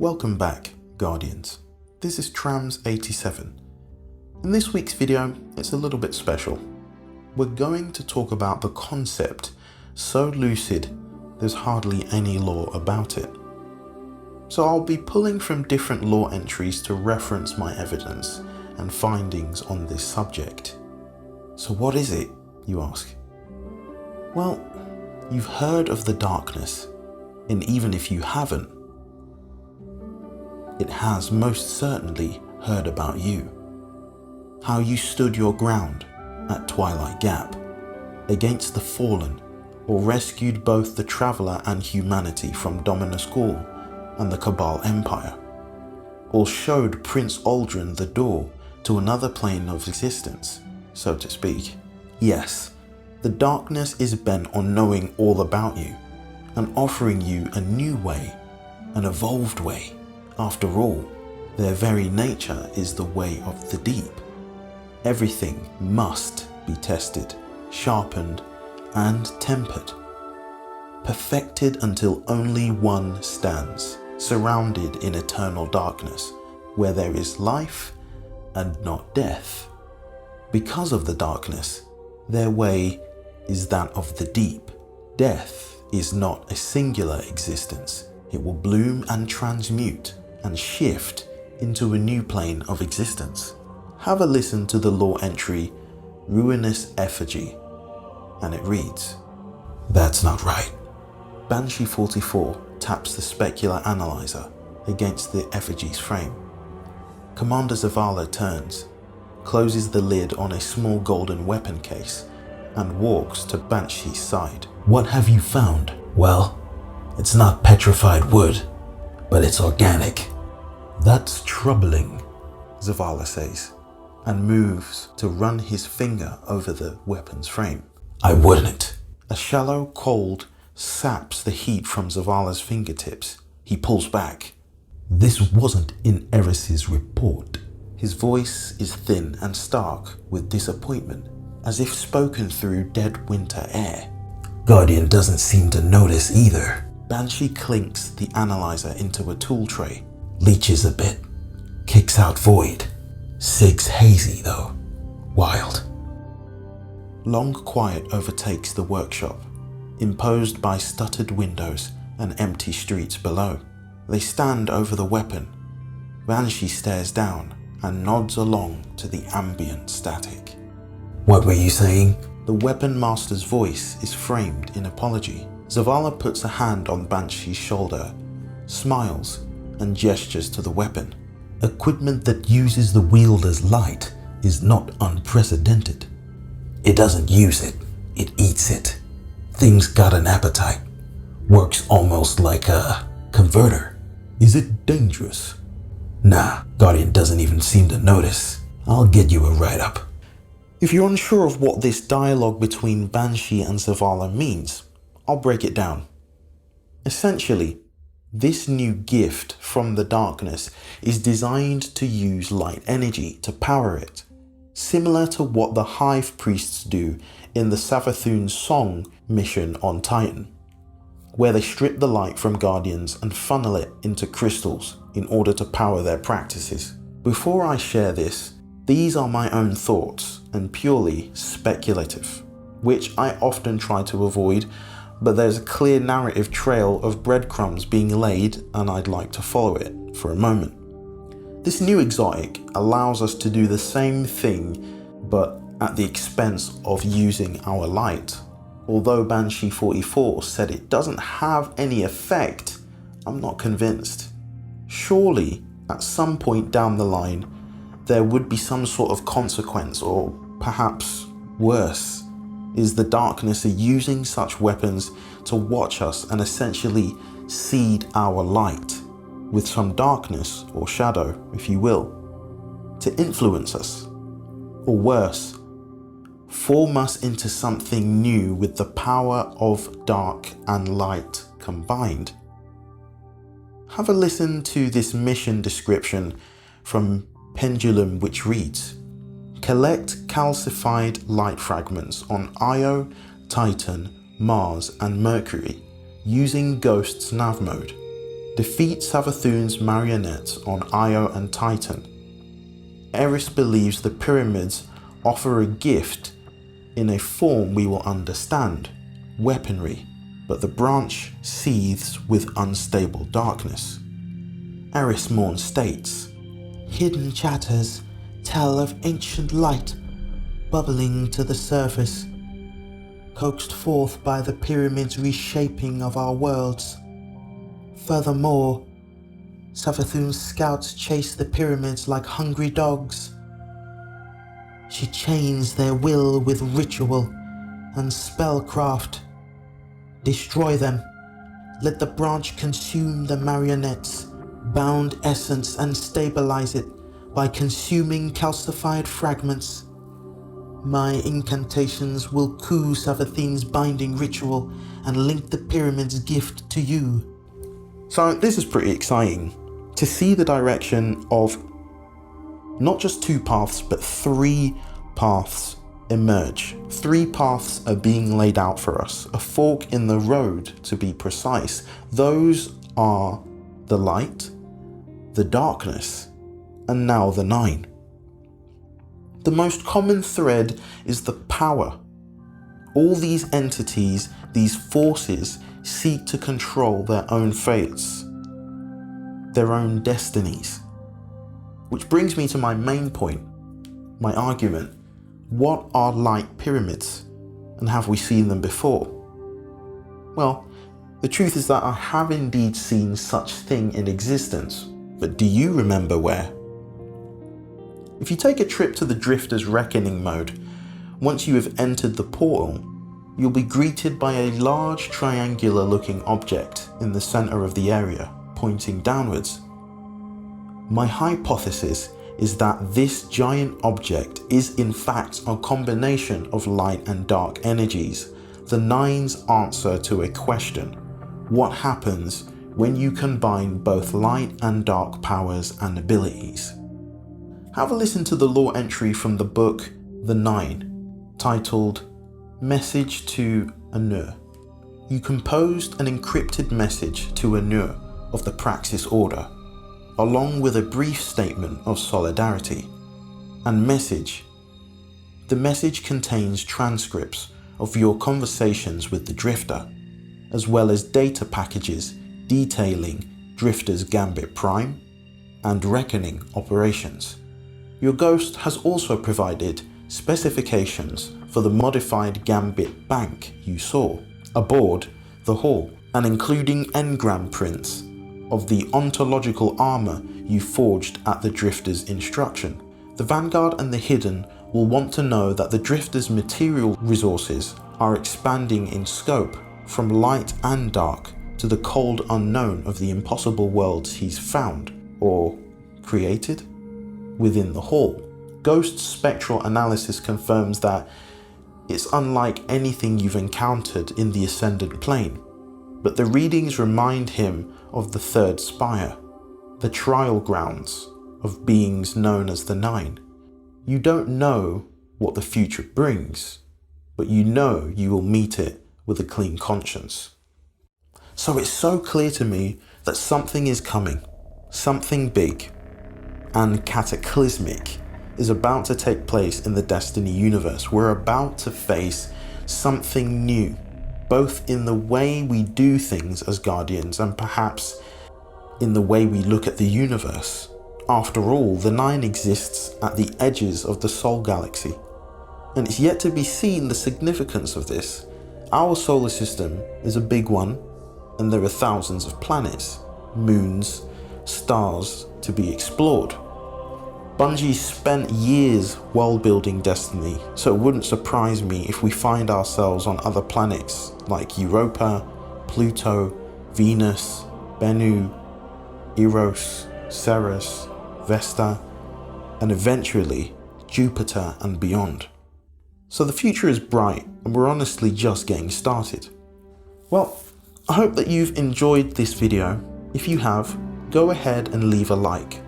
Welcome back, Guardians. This is Trams87. In this week's video, it's a little bit special. We're going to talk about the concept so lucid there's hardly any lore about it. So I'll be pulling from different lore entries to reference my evidence and findings on this subject. So what is it, you ask? Well, you've heard of the darkness, and even if you haven't, it has most certainly heard about you. How you stood your ground at Twilight Gap against the fallen, or rescued both the Traveler and humanity from Dominus Gaul and the Cabal Empire, or showed Prince Aldrin the door to another plane of existence, so to speak. Yes, the darkness is bent on knowing all about you and offering you a new way, an evolved way. After all, their very nature is the way of the deep. Everything must be tested, sharpened, and tempered, perfected until only one stands, surrounded in eternal darkness, where there is life and not death. Because of the darkness, their way is that of the deep. Death is not a singular existence. It will bloom and transmute and shift into a new plane of existence. Have a listen to the lore entry Ruinous Effify, and it reads, "That's not right." Banshee 44 taps the specular analyzer against the effigy's frame. Commander Zavala turns, closes the lid on a small golden weapon case, and walks to Banshee's side. "What have you found?" "Well, it's not petrified wood, but it's organic." "That's troubling," Zavala says, and moves to run his finger over the weapon's frame. "I wouldn't." A shallow cold saps the heat from Zavala's fingertips. He pulls back. "This wasn't in Eris's report." His voice is thin and stark with disappointment, as if spoken through dead winter air. "Guardian doesn't seem to notice either." Banshee clinks the analyzer into a tool tray, leeches a bit, kicks out void. Sig's hazy though, wild. Long quiet overtakes the workshop, imposed by stuttered windows and empty streets below. They stand over the weapon. Banshee stares down and nods along to the ambient static. "What were you saying?" The weapon master's voice is framed in apology. Zavala puts a hand on Banshee's shoulder, smiles, and gestures to the weapon. "Equipment that uses the wielder's light is not unprecedented. It doesn't use it, it eats it. Thing's got an appetite. Works almost like a converter." "Is it dangerous?" "Nah, Guardian doesn't even seem to notice. I'll get you a write-up." If you're unsure of what this dialogue between Banshee and Zavala means, I'll break it down. Essentially, this new gift from the darkness is designed to use light energy to power it, similar to what the Hive Priests do in the Savathûn's Song mission on Titan, where they strip the light from Guardians and funnel it into crystals in order to power their practices. Before I share this, these are my own thoughts and purely speculative, which I often try to avoid, but there's a clear narrative trail of breadcrumbs being laid and I'd like to follow it for a moment. This new exotic allows us to do the same thing, but at the expense of using our light. Although Banshee 44 said it doesn't have any effect, I'm not convinced. Surely, at some point down the line, there would be some sort of consequence, or perhaps worse. Is the darkness using such weapons to watch us and essentially seed our light with some darkness or shadow, if you will, to influence us? Or worse, form us into something new with the power of dark and light combined? Have a listen to this mission description from Pendulum, which reads, "Collect calcified light fragments on Io, Titan, Mars, and Mercury using Ghost's nav mode. defeat Savathun's marionettes on Io and Titan. Eris believes the pyramids offer a gift in a form we will understand, weaponry, but the branch seethes with unstable darkness. Eris Morn states, "Hidden chatters tell of ancient light bubbling to the surface, coaxed forth by the pyramid's reshaping of our worlds. Furthermore, Savathun's scouts chase the pyramids like hungry dogs. She chains their will with ritual and spellcraft. Destroy them. Let the branch consume the marionettes, bound essence, and stabilize it by consuming calcified fragments. My incantations will coup Savathun's binding ritual and link the pyramid's gift to you." So this is pretty exciting, to see the direction of not just 2 paths, but 3 paths emerge. 3 paths are being laid out for us, a fork in the road to be precise. Those are the light, the darkness, and now the 9. The most common thread is the power. All these entities, these forces, seek to control their own fates, their own destinies. Which brings me to my main point, my argument. What are light pyramids, and have we seen them before? Well, the truth is that I have indeed seen such thing in existence, but do you remember where? If you take a trip to the Drifter's Reckoning mode, once you have entered the portal, you'll be greeted by a large triangular looking object in the center of the area, pointing downwards. My hypothesis is that this giant object is in fact a combination of light and dark energies, the 9's answer to a question: what happens when you combine both light and dark powers and abilities? Have a listen to the lore entry from the book The 9, titled Message to Aunor. You composed an encrypted message to Aunor of the Praxis Order, along with a brief statement of solidarity. And message. The message contains transcripts of your conversations with the Drifter, as well as data packages detailing Drifter's Gambit Prime and Reckoning operations. Your ghost has also provided specifications for the modified Gambit Bank you saw aboard the Hall, and including engram prints of the ontological armor you forged at the Drifter's instruction. The Vanguard and the Hidden will want to know that the Drifter's material resources are expanding in scope from light and dark to the cold unknown of the impossible worlds he's found, or created, within the Hall. Ghost's spectral analysis confirms that it's unlike anything you've encountered in the Ascendant Plane, but the readings remind him of the Third Spire, the trial grounds of beings known as the 9. You don't know what the future brings, but you know you will meet it with a clean conscience. So it's so clear to me that something is coming, something big and cataclysmic is about to take place in the Destiny universe. We're about to face something new, both in the way we do things as Guardians and perhaps in the way we look at the universe. After all, the 9 exists at the edges of the Sol Galaxy, and it's yet to be seen the significance of this. Our solar system is a big one, and there are thousands of planets, moons, stars to be explored. Bungie spent years world building Destiny, so it wouldn't surprise me if we find ourselves on other planets like Europa, Pluto, Venus, Bennu, Eros, Ceres, Vesta, and eventually Jupiter and beyond. So the future is bright, and we're honestly just getting started. Well, I hope that you've enjoyed this video. If you have, go ahead and leave a like.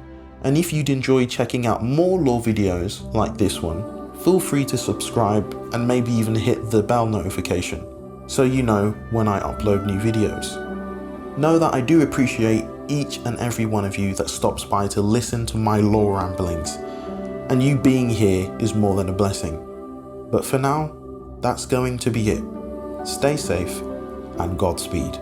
And if you'd enjoy checking out more lore videos like this one, feel free to subscribe and maybe even hit the bell notification so you know when I upload new videos. Know that I do appreciate each and every one of you that stops by to listen to my lore ramblings. And you being here is more than a blessing. But for now, that's going to be it. Stay safe and Godspeed.